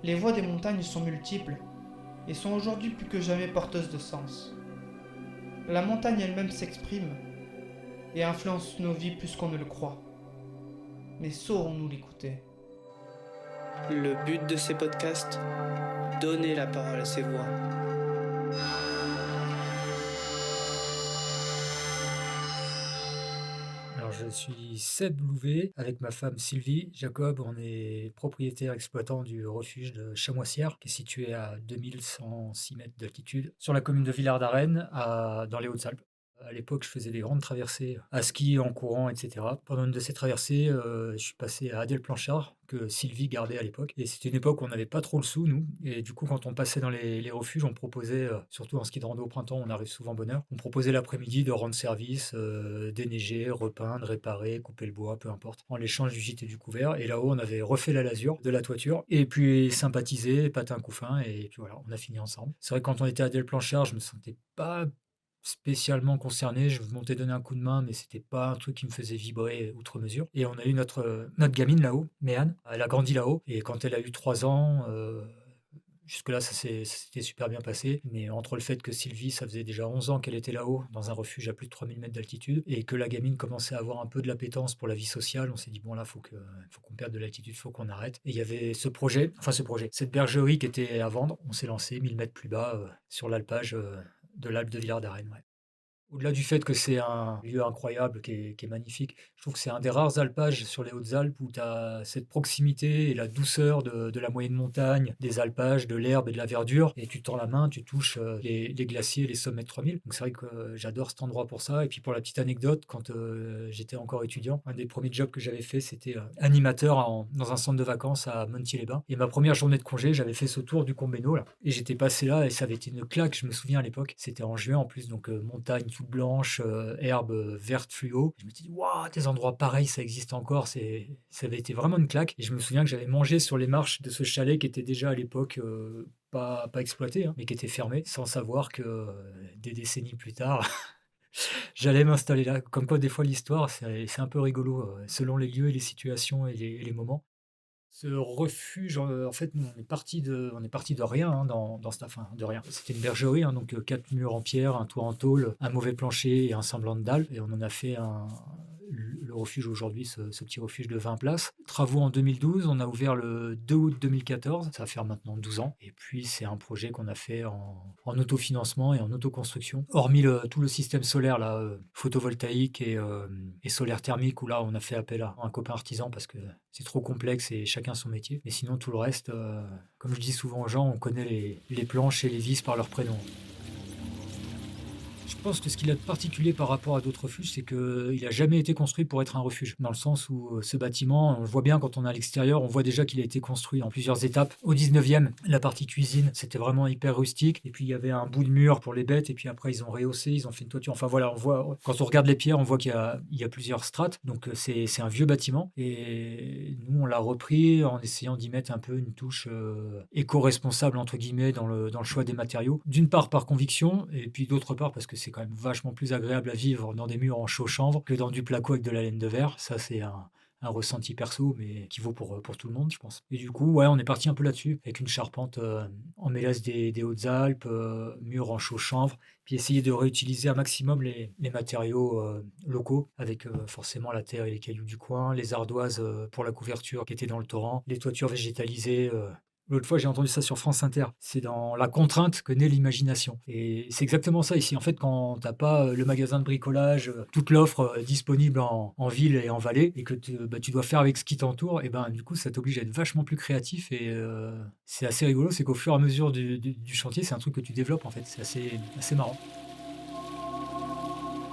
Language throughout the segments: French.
Les voix des montagnes sont multiples et sont aujourd'hui plus que jamais porteuses de sens. La montagne elle-même s'exprime et influence nos vies plus qu'on ne le croit. Mais saurons-nous l'écouter? Le but de ces podcasts, donner la parole à ces voix. Alors, je suis Seb Louvet avec ma femme Sylvie. Jacob, on est propriétaire exploitant du refuge de Chamoissière, qui est situé à 2106 mètres d'altitude, sur la commune de Villard-d'Arène, dans les Hautes-Alpes. À l'époque, je faisais des grandes traversées à ski, en courant, etc. Pendant une de ces traversées, je suis passé à Adèle-Planchard, que Sylvie gardait à l'époque. Et c'était une époque où on n'avait pas trop le sou, nous. Et du coup, quand on passait dans les refuges, on proposait, surtout en ski de rando au printemps, on arrive souvent bonne heure, on proposait l'après-midi de rendre service, déneiger, repeindre, réparer, couper le bois, peu importe, en l'échange du gîte et du couvert. Et là-haut, on avait refait la lasure de la toiture, et puis sympathisé, patin couffin, et puis voilà, on a fini ensemble. C'est vrai que quand on était à Adèle-Planchard, je me sentais pas spécialement concerné, je montais donner un coup de main, mais c'était pas un truc qui me faisait vibrer outre mesure. Et on a eu notre gamine là-haut, Méane, elle a grandi là-haut, et quand elle a eu 3 ans, jusque-là ça s'était super bien passé, mais entre le fait que Sylvie, ça faisait déjà 11 ans qu'elle était là-haut, dans un refuge à plus de 3000 mètres d'altitude, et que la gamine commençait à avoir un peu de l'appétence pour la vie sociale, on s'est dit bon là, faut qu'on perde de l'altitude, faut qu'on arrête. Et il y avait cette bergerie qui était à vendre, on s'est lancé 1000 mètres plus bas, sur l'alpage, de l'Alpe de Villard-d'Arène, ouais. Au-delà du fait que c'est un lieu incroyable qui est magnifique, je trouve que c'est un des rares alpages sur les Hautes-Alpes où tu as cette proximité et la douceur de la moyenne montagne, des alpages, de l'herbe et de la verdure, et tu tends la main, tu touches, les glaciers, les sommets de 3000. Donc c'est vrai que j'adore cet endroit pour ça. Et puis pour la petite anecdote, quand j'étais encore étudiant, un des premiers jobs que j'avais fait, c'était animateur dans un centre de vacances à Montier-les-Bains. Et ma première journée de congé, j'avais fait ce tour du Combéno là, et j'étais passé là et ça avait été une claque, je me souviens à l'époque. C'était en juin en plus, donc montagne toute blanche, herbe verte fluo. Je me suis dit, waouh, des endroits pareils, ça existe encore. Ça avait été vraiment une claque. Et je me souviens que j'avais mangé sur les marches de ce chalet qui était déjà à l'époque pas exploité, hein, mais qui était fermé, sans savoir que des décennies plus tard, j'allais m'installer là. Comme quoi, des fois, l'histoire, c'est un peu rigolo, selon les lieux et les situations et les moments. Ce refuge, en fait, nous, on est parti de rien, hein, dans cette enfin, de rien. C'était une bergerie, hein, donc 4 murs en pierre, un toit en tôle, un mauvais plancher et un semblant de dalle, et on en a fait le refuge aujourd'hui, ce petit refuge de 20 places. Travaux en 2012, on a ouvert le 2 août 2014, ça va faire maintenant 12 ans, et puis c'est un projet qu'on a fait en autofinancement et en autoconstruction. Hormis tout le système solaire, là, photovoltaïque et solaire thermique, où là, on a fait appel à un copain artisan parce que c'est trop complexe et chacun son métier. Mais sinon, tout le reste, comme je dis souvent aux gens, on connaît les planches et les vis par leur prénom. Je pense que ce qu'il a de particulier par rapport à d'autres refuges, c'est qu'il n'a jamais été construit pour être un refuge. Dans le sens où ce bâtiment, on le voit bien quand on est à l'extérieur, on voit déjà qu'il a été construit en plusieurs étapes. Au 19e, la partie cuisine, c'était vraiment hyper rustique. Et puis il y avait un bout de mur pour les bêtes. Et puis après, ils ont rehaussé, ils ont fait une toiture. Enfin voilà, on voit, quand on regarde les pierres, on voit qu'il y a plusieurs strates. Donc c'est un vieux bâtiment. Et nous, on l'a repris en essayant d'y mettre un peu une touche éco-responsable, entre guillemets, dans le choix des matériaux. D'une part par conviction, et puis d'autre part parce que c'est quand même vachement plus agréable à vivre dans des murs en chaux chanvre que dans du placo avec de la laine de verre. Ça, c'est un ressenti perso, mais qui vaut pour tout le monde, je pense. Et du coup, ouais, on est parti un peu là-dessus, avec une charpente en mélasse des Hautes-Alpes, mur en chaux chanvre, puis essayer de réutiliser un maximum les matériaux locaux, avec forcément la terre et les cailloux du coin, les ardoises pour la couverture qui étaient dans le torrent, les toitures végétalisées. L'autre fois, j'ai entendu ça sur France Inter. C'est dans la contrainte que naît l'imagination. Et c'est exactement ça ici. En fait, quand t'as pas le magasin de bricolage, toute l'offre disponible en ville et en vallée, et que tu dois faire avec ce qui t'entoure, et ben du coup, ça t'oblige à être vachement plus créatif. Et c'est assez rigolo, c'est qu'au fur et à mesure du chantier, c'est un truc que tu développes en fait. C'est assez marrant.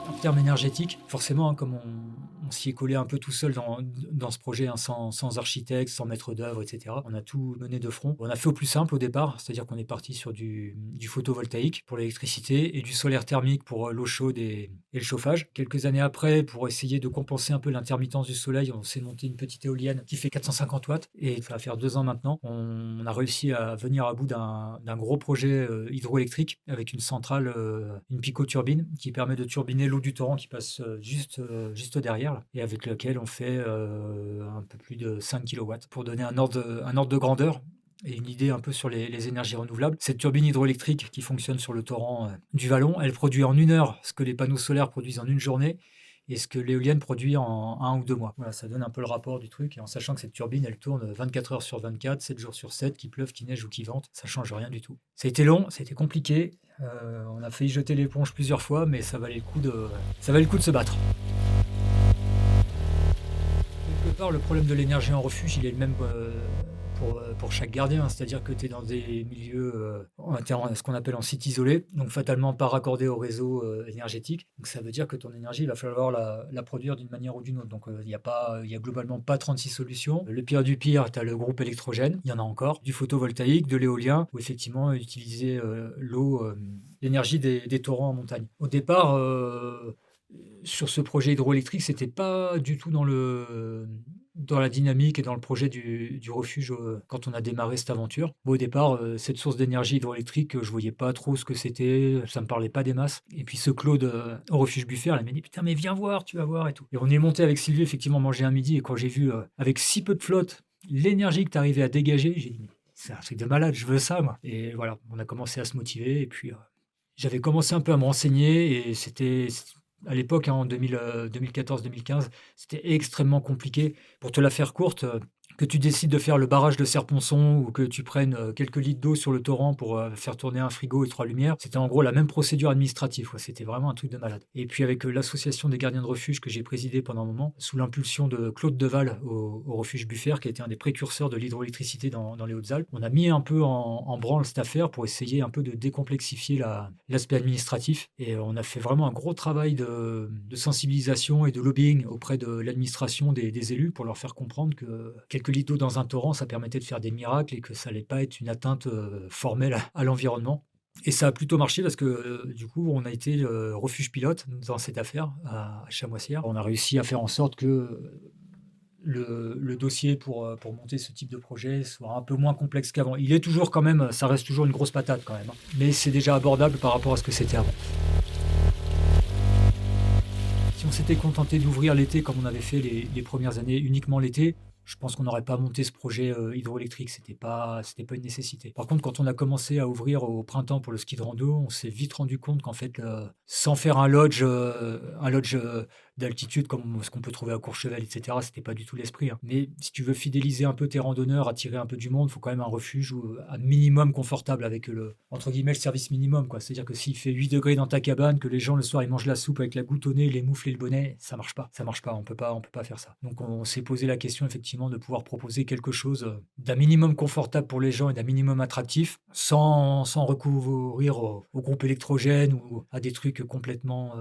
En termes énergétiques, forcément, hein, comme on s'y est collé un peu tout seul dans ce projet, hein, sans architecte, sans maître d'œuvre, etc. On a tout mené de front. On a fait au plus simple au départ, c'est-à-dire qu'on est parti sur du photovoltaïque pour l'électricité et du solaire thermique pour l'eau chaude et le chauffage. Quelques années après, pour essayer de compenser un peu l'intermittence du soleil, on s'est monté une petite éolienne qui fait 450 watts, et ça va faire 2 ans maintenant. On a réussi à venir à bout d'un gros projet hydroélectrique avec une centrale, une picoturbine qui permet de turbiner l'eau du torrent qui passe juste derrière là, et avec laquelle on fait un peu plus de 5 kilowatts. Pour donner un ordre de grandeur, et une idée un peu sur les énergies renouvelables. Cette turbine hydroélectrique qui fonctionne sur le torrent du Vallon, elle produit en 1 heure ce que les panneaux solaires produisent en une journée et ce que l'éolienne produit en 1 ou 2 mois. Voilà, ça donne un peu le rapport du truc, et en sachant que cette turbine, elle tourne 24 heures sur 24, 7 jours sur 7, qu'il pleuve, qu'il neige ou qu'il vente, ça change rien du tout. Ça a été long, ça a été compliqué, on a failli jeter l'éponge plusieurs fois, mais ça valait le coup de se battre. Quelque part, le problème de l'énergie en refuge, il est le même pour chaque gardien, c'est-à-dire que tu es dans des milieux, ce qu'on appelle en site isolé, donc fatalement pas raccordé au réseau énergétique. Donc ça veut dire que ton énergie, il va falloir la produire d'une manière ou d'une autre. Donc il y a globalement pas 36 solutions. Le pire du pire, tu as le groupe électrogène, il y en a encore, du photovoltaïque, de l'éolien, ou effectivement utiliser l'énergie des torrents en montagne. Au départ, sur ce projet hydroélectrique, c'était pas du tout dans la dynamique et dans le projet du refuge quand on a démarré cette aventure. Bon, au départ, cette source d'énergie hydroélectrique, je voyais pas trop ce que c'était, ça me parlait pas des masses. Et puis ce Claude au refuge Buffet, elle m'a dit putain mais viens voir, tu vas voir et tout. Et on est monté avec Sylvie effectivement manger un midi, et quand j'ai vu avec si peu de flotte l'énergie que tu arrivais à dégager, j'ai dit mais c'est un truc de malade, je veux ça moi. Et voilà, on a commencé à se motiver, et puis j'avais commencé un peu à me renseigner, et c'était à l'époque, en 2014-2015, c'était extrêmement compliqué. Pour te la faire courte, que tu décides de faire le barrage de Serponçon ou que tu prennes quelques litres d'eau sur le torrent pour faire tourner un frigo et 3 lumières, c'était en gros la même procédure administrative. C'était vraiment un truc de malade. Et puis avec l'association des gardiens de refuge que j'ai présidée pendant un moment, sous l'impulsion de Claude Deval au refuge Buffet, qui a été un des précurseurs de l'hydroélectricité dans les Hautes-Alpes, on a mis un peu en branle cette affaire pour essayer un peu de décomplexifier l'aspect administratif. Et on a fait vraiment un gros travail de sensibilisation et de lobbying auprès de l'administration, des élus, pour leur faire comprendre que quelques litres d'eau dans un torrent, ça permettait de faire des miracles et que ça allait pas être une atteinte formelle à l'environnement. Et ça a plutôt marché parce que du coup, on a été refuge pilote dans cette affaire à Chamoissière. On a réussi à faire en sorte que le dossier pour monter ce type de projet soit un peu moins complexe qu'avant. Il est toujours quand même, ça reste toujours une grosse patate quand même, mais c'est déjà abordable par rapport à ce que c'était avant. Si on s'était contenté d'ouvrir l'été comme on avait fait les premières années, uniquement l'été, je pense qu'on n'aurait pas monté ce projet hydroélectrique, c'était pas une nécessité. Par contre, quand on a commencé à ouvrir au printemps pour le ski de rando, on s'est vite rendu compte qu'en fait, sans faire un lodge d'altitude comme ce qu'on peut trouver à Courchevel, etc., c'était pas du tout l'esprit. Mais si tu veux fidéliser un peu tes randonneurs, attirer un peu du monde, il faut quand même un refuge un minimum confortable avec entre guillemets, le service minimum, quoi. C'est-à-dire que s'il fait 8 degrés dans ta cabane, que les gens le soir ils mangent la soupe avec la goutte au nez, les moufles et le bonnet, ça marche pas, on peut pas faire ça. Donc on s'est posé la question effectivement de pouvoir proposer quelque chose d'un minimum confortable pour les gens et d'un minimum attractif, sans recourir au groupe électrogène ou à des trucs complètement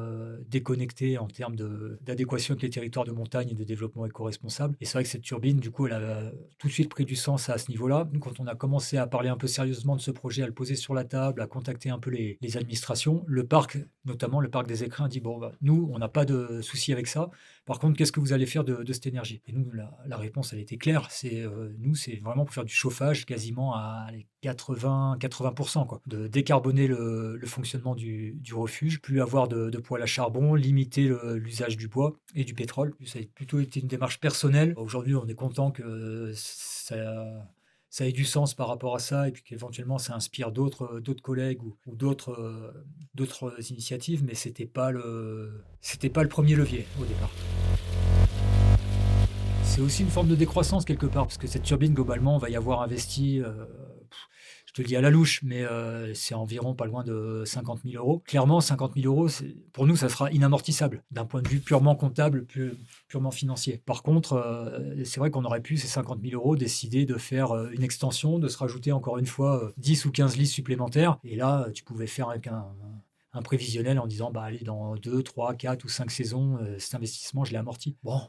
déconnectés en termes d'adéquation avec les territoires de montagne et de développement éco-responsable. Et c'est vrai que cette turbine, du coup, elle a tout de suite pris du sens à ce niveau-là. Quand on a commencé à parler un peu sérieusement de ce projet, à le poser sur la table, à contacter un peu les administrations, le parc, notamment le parc des Écrins, a dit bon, nous, on n'a pas de souci avec ça. Par contre, qu'est-ce que vous allez faire de cette énergie? Et nous, la réponse, elle était claire. Nous, c'est vraiment pour faire du chauffage quasiment à 80%, quoi. De décarboner le fonctionnement du refuge, plus avoir de poêle à charbon, limiter l'usage du bois et du pétrole. Ça a plutôt été une démarche personnelle. Aujourd'hui, on est content que ça ait du sens par rapport à ça, et puis qu'éventuellement ça inspire d'autres collègues ou d'autres initiatives, mais c'était pas le premier levier au départ. C'est aussi une forme de décroissance quelque part, parce que cette turbine, globalement, on va y avoir investi, je te le dis à la louche, mais c'est environ pas loin de 50 000 euros. Clairement, 50 000 euros, pour nous, ça sera inamortissable, d'un point de vue purement comptable, purement financier. Par contre, c'est vrai qu'on aurait pu, ces 50 000 euros, décider de faire une extension, de se rajouter encore une fois 10 ou 15 lits supplémentaires, et là, tu pouvais faire avec un prévisionnel en disant allez, dans 2, 3, 4 ou 5 saisons, cet investissement, je l'ai amorti. Bon,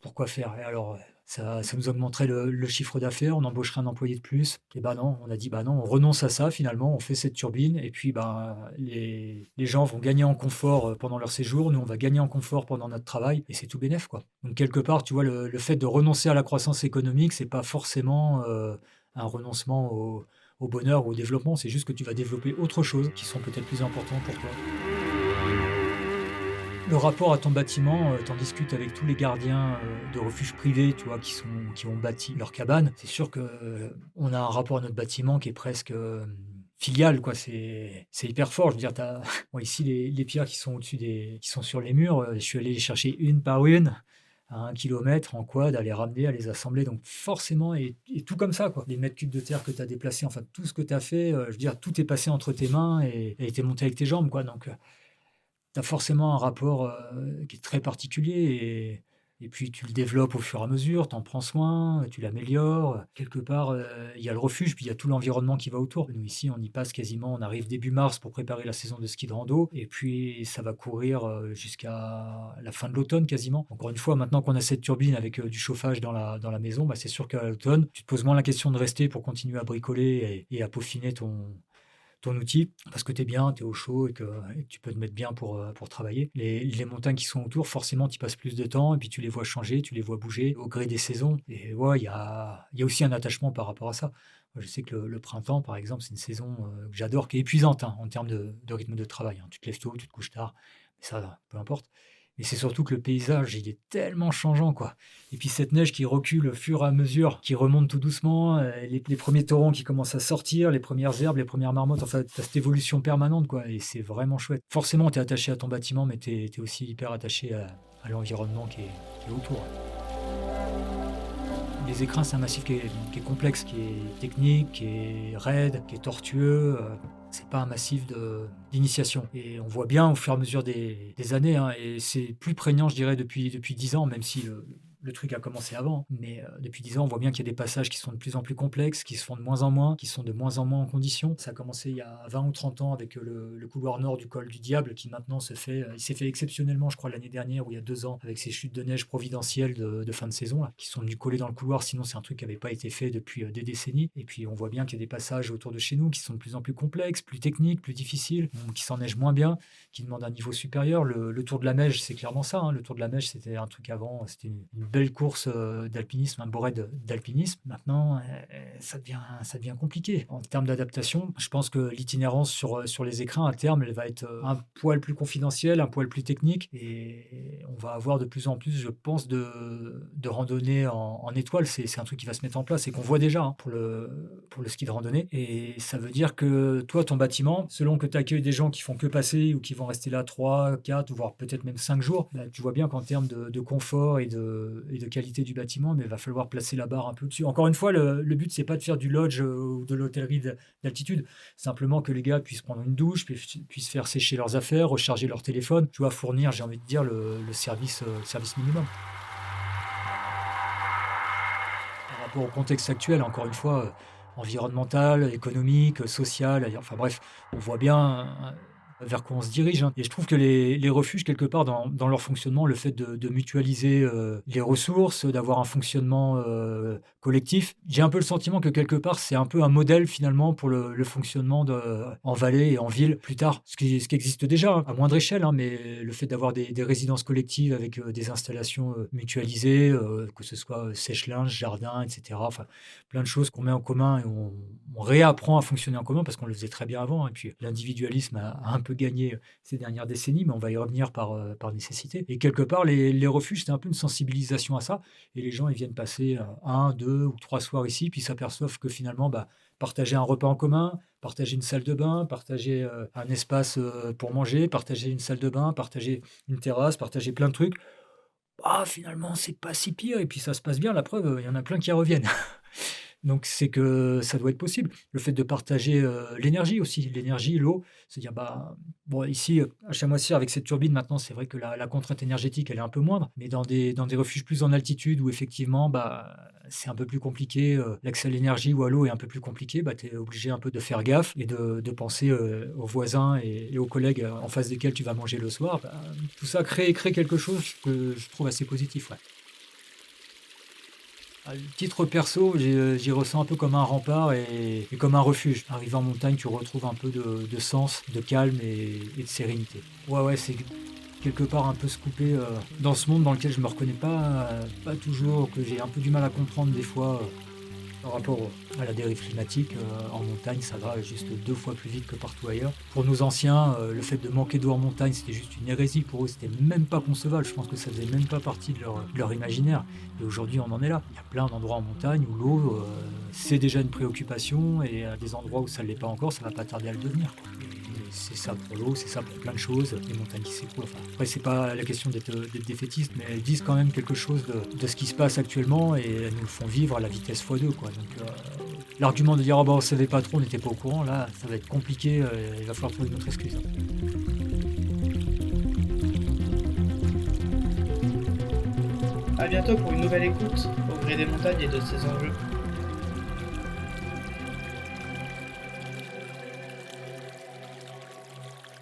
pourquoi faire? Et alors, ça nous augmenterait le chiffre d'affaires, on embaucherait un employé de plus. Et non, on a dit non, on renonce à ça finalement, on fait cette turbine, et puis les gens vont gagner en confort pendant leur séjour, nous on va gagner en confort pendant notre travail, et c'est tout bénef, quoi. Donc quelque part, tu vois, le fait de renoncer à la croissance économique, c'est pas forcément un renoncement au bonheur ou au développement, c'est juste que tu vas développer autre chose qui sont peut-être plus importants pour toi. Le rapport à ton bâtiment, t'en discutes avec tous les gardiens de refuges privés, tu vois, qui ont bâti leur cabane. C'est sûr que on a un rapport à notre bâtiment qui est presque filial, quoi. C'est hyper fort. Je veux dire, bon, ici, les pierres qui sont qui sont sur les murs, je suis allé les chercher une par une à 1 kilomètre en quad, à les ramener, à les assembler. Donc forcément, et tout comme ça, quoi. Les mètres cubes de terre que tu as déplacés, enfin tout ce que tu as fait, je veux dire, tout est passé entre tes mains et a été monté avec tes jambes, quoi. Donc tu as forcément un rapport qui est très particulier et puis tu le développes au fur et à mesure, tu en prends soin, tu l'améliores. Quelque part, il y a le refuge, puis il y a tout l'environnement qui va autour. Nous ici, on y passe quasiment, on arrive début mars pour préparer la saison de ski de rando, et puis ça va courir jusqu'à la fin de l'automne quasiment. Encore une fois, maintenant qu'on a cette turbine avec du chauffage dans la maison, bah, c'est sûr qu'à l'automne, tu te poses moins la question de rester pour continuer à bricoler et à peaufiner ton outil, parce que tu es bien, tu es au chaud et que tu peux te mettre bien pour travailler. Les montagnes qui sont autour, forcément, tu passes plus de temps et puis tu les vois changer, tu les vois bouger au gré des saisons. Et ouais, il y a aussi un attachement par rapport à ça. Moi, je sais que le printemps, par exemple, c'est une saison que j'adore, qui est épuisante en termes de rythme de travail. Tu te lèves tôt, tu te couches tard, mais ça, peu importe. Mais c'est surtout que le paysage, il est tellement changeant, quoi. Et puis cette neige qui recule au fur et à mesure, qui remonte tout doucement, les premiers torrents qui commencent à sortir, les premières herbes, les premières marmottes, enfin, tu as cette évolution permanente, quoi. Et c'est vraiment chouette. Forcément, tu es attaché à ton bâtiment, mais tu es aussi hyper attaché à l'environnement qui est autour. Les écrins, c'est un massif qui est complexe, qui est technique, qui est raide, qui est tortueux. C'est pas un massif d'initiation. Et on voit bien au fur et à mesure des années, hein, et c'est plus prégnant, je dirais, depuis 10 ans, même si le truc a commencé avant. Mais depuis 10 ans, on voit bien qu'il y a des passages qui sont de plus en plus complexes, qui se font de moins en moins, qui sont de moins en moins en conditions. Ça a commencé il y a 20 ou 30 ans avec le couloir nord du col du Diable, qui maintenant il s'est fait exceptionnellement, je crois, l'année dernière, ou il y a 2 ans, avec ces chutes de neige providentielles de fin de saison, là, qui sont venues coller dans le couloir. Sinon, c'est un truc qui n'avait pas été fait depuis des décennies. Et puis, on voit bien qu'il y a des passages autour de chez nous qui sont de plus en plus complexes, plus techniques, plus difficiles, qui s'enneigent moins bien, qui demandent un niveau supérieur. Le Tour de la Mège, c'est clairement ça, hein. Le Tour de la Mège, c'était un truc avant, c'était une belle course d'alpinisme, un beau raid d'alpinisme. Maintenant, ça devient compliqué. En termes d'adaptation, je pense que l'itinérance sur les écrins, à terme, elle va être un poil plus confidentielle, un poil plus technique, et on va avoir de plus en plus, je pense, de randonnées en étoile. C'est un truc qui va se mettre en place et qu'on voit déjà, hein, pour le ski de randonnée. Et ça veut dire que toi, ton bâtiment, selon que tu accueilles des gens qui font que passer ou qui vont rester là 3, 4, voire peut-être même 5 jours, là, tu vois bien qu'en termes de confort et de qualité du bâtiment, mais il va falloir placer la barre un peu au-dessus. Encore une fois, le but, c'est pas de faire du lodge ou de l'hôtellerie d'altitude, simplement que les gars puissent prendre une douche, puissent faire sécher leurs affaires, recharger leur téléphone, tu vois, fournir, j'ai envie de dire, le service minimum. Par rapport au contexte actuel, encore une fois, environnemental, économique, social, enfin bref, on voit bien vers quoi on se dirige, hein. Et je trouve que les refuges, quelque part, dans leur fonctionnement, le fait de mutualiser les ressources, d'avoir un fonctionnement collectif, j'ai un peu le sentiment que quelque part, c'est un peu un modèle finalement pour le fonctionnement en vallée et en ville plus tard. Ce qui existe déjà, hein, à moindre échelle, hein, mais le fait d'avoir des résidences collectives avec des installations mutualisées, que ce soit sèche-linge, jardin, etc. Enfin, plein de choses qu'on met en commun et on réapprend à fonctionner en commun parce qu'on le faisait très bien avant. Et puis l'individualisme a un peu gagné ces dernières décennies, mais on va y revenir par nécessité. Et quelque part, les refuges, c'est un peu une sensibilisation à ça. Et les gens, ils viennent passer 1, 2 ou 3 soirs ici, puis s'aperçoivent que finalement, partager un repas en commun, partager une salle de bain, partager un espace pour manger, partager une salle de bain, partager une terrasse, partager plein de trucs, finalement, c'est pas si pire. Et puis ça se passe bien, la preuve, il y en a plein qui reviennent. Donc c'est que ça doit être possible. Le fait de partager l'énergie aussi, l'énergie, l'eau, c'est-à-dire, bon, ici, à Chamoissière, avec cette turbine, maintenant, c'est vrai que la contrainte énergétique, elle est un peu moindre, mais dans des refuges plus en altitude, où effectivement, c'est un peu plus compliqué, l'accès à l'énergie ou à l'eau est un peu plus compliqué, tu es obligé un peu de faire gaffe et de penser aux voisins et aux collègues en face desquels tu vas manger le soir. Tout ça crée quelque chose que je trouve assez positif, ouais. À titre perso, j'y ressens un peu comme un rempart et comme un refuge. Arrivé en montagne, tu retrouves un peu de sens, de calme et de sérénité. Ouais, c'est quelque part un peu se couper dans ce monde dans lequel je me reconnais pas toujours, que j'ai un peu du mal à comprendre des fois. Par rapport à la dérive climatique, en montagne, ça va juste 2 fois plus vite que partout ailleurs. Pour nos anciens, le fait de manquer d'eau en montagne, c'était juste une hérésie pour eux, c'était même pas concevable. Je pense que ça faisait même pas partie de leur imaginaire. Et aujourd'hui, on en est là. Il y a plein d'endroits en montagne où l'eau, c'est déjà une préoccupation, et à des endroits où ça ne l'est pas encore, ça va pas tarder à le devenir, quoi. Et c'est ça pour l'eau, c'est ça pour plein de choses, les montagnes qui s'écoulent. Enfin, après, c'est pas la question d'être défaitiste, mais elles disent quand même quelque chose de ce qui se passe actuellement, et elles nous le font vivre à la vitesse x2, quoi. Donc, l'argument de dire oh bah on savait pas trop, on n'était pas au courant, là ça va être compliqué, il va falloir trouver une autre excuse. A bientôt pour une nouvelle écoute au gré des montagnes et de ses enjeux.